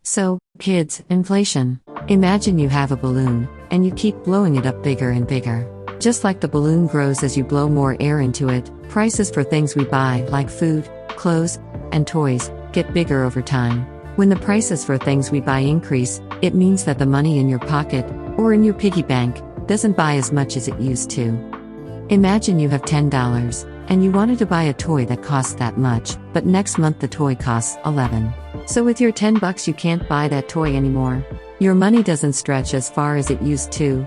So, kids, inflation. Imagine you have a balloon, and you keep blowing it up bigger and bigger. Just like the balloon grows as you blow more air into it, prices for things we buy, like food, clothes, and toys, get bigger over time. When the prices for things we buy increase, it means that the money in your pocket, or in your piggy bank, doesn't buy as much as it used to. Imagine you have $10, and you wanted to buy a toy that costs that much, but next month the toy costs $11. So with your $10 you can't buy that toy anymore. Your money doesn't stretch as far as it used to.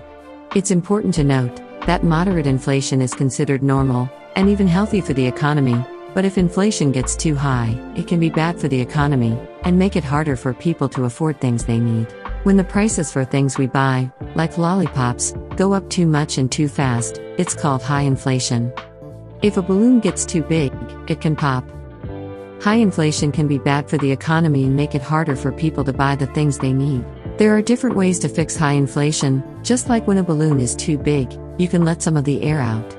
It's important to note that moderate inflation is considered normal, and even healthy for the economy, but if inflation gets too high, it can be bad for the economy, and make it harder for people to afford things they need. When the prices for things we buy, like lollipops, go up too much and too fast, it's called high inflation. If a balloon gets too big, it can pop. High inflation can be bad for the economy and make it harder for people to buy the things they need. There are different ways to fix high inflation. Just like when a balloon is too big, you can let some of the air out.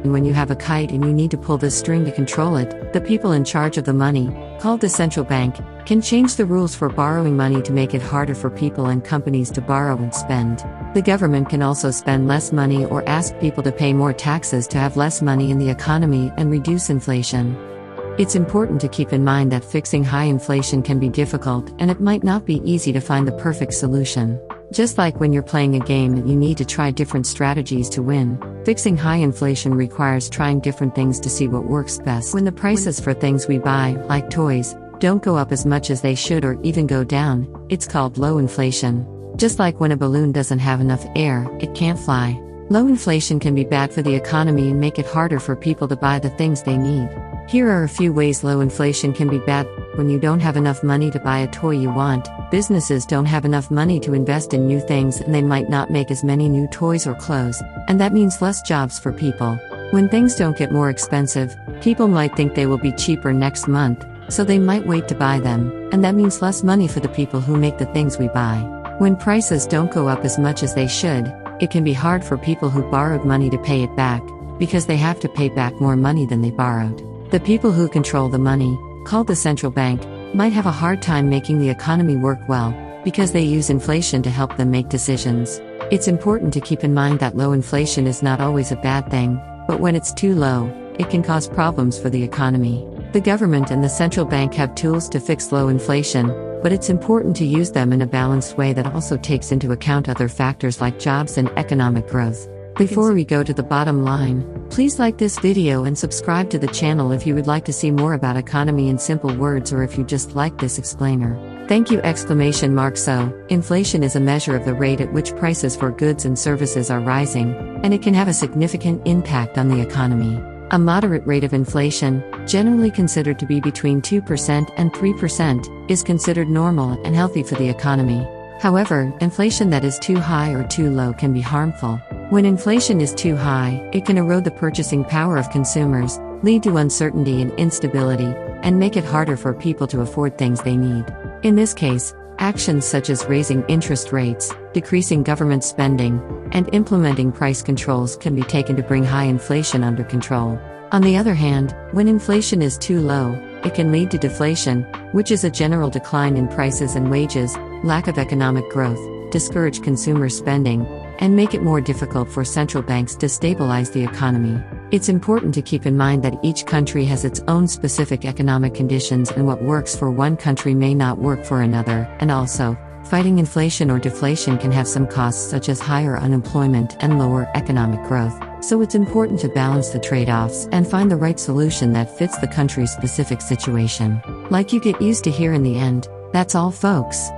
And when you have a kite and you need to pull the string to control it, the people in charge of the money, called the central bank, can change the rules for borrowing money to make it harder for people and companies to borrow and spend. The government can also spend less money or ask people to pay more taxes to have less money in the economy and reduce inflation. It's important to keep in mind that fixing high inflation can be difficult, and it might not be easy to find the perfect solution. Just like when you're playing a game and you need to try different strategies to win, fixing high inflation requires trying different things to see what works best. When the prices for things we buy, like toys, don't go up as much as they should or even go down, it's called low inflation. Just like when a balloon doesn't have enough air, it can't fly. Low inflation can be bad for the economy and make it harder for people to buy the things they need. Here are a few ways low inflation can be bad. When you don't have enough money to buy a toy you want, businesses don't have enough money to invest in new things and they might not make as many new toys or clothes, and that means less jobs for people. When things don't get more expensive, people might think they will be cheaper next month, so they might wait to buy them, and that means less money for the people who make the things we buy. When prices don't go up as much as they should, it can be hard for people who borrowed money to pay it back, because they have to pay back more money than they borrowed. The people who control the money, called the central bank, might have a hard time making the economy work well, because they use inflation to help them make decisions. It's important to keep in mind that low inflation is not always a bad thing, but when it's too low, it can cause problems for the economy. The government and the central bank have tools to fix low inflation, but it's important to use them in a balanced way that also takes into account other factors like jobs and economic growth. Before we go to the bottom line, please like this video and subscribe to the channel if you would like to see more about economy in simple words, or if you just like this explainer. Thank you! So, inflation is a measure of the rate at which prices for goods and services are rising, and it can have a significant impact on the economy. A moderate rate of inflation, generally considered to be between 2% and 3%, is considered normal and healthy for the economy. However, inflation that is too high or too low can be harmful. When inflation is too high, it can erode the purchasing power of consumers, lead to uncertainty and instability, and make it harder for people to afford things they need. In this case, actions such as raising interest rates, decreasing government spending, and implementing price controls can be taken to bring high inflation under control. On the other hand, when inflation is too low, it can lead to deflation, which is a general decline in prices and wages, lack of economic growth, discourage consumer spending, and make it more difficult for central banks to stabilize the economy. It's important to keep in mind that each country has its own specific economic conditions, and what works for one country may not work for another, and also, fighting inflation or deflation can have some costs such as higher unemployment and lower economic growth, so it's important to balance the trade-offs and find the right solution that fits the country's specific situation. Like you get used to here in the end, that's all folks.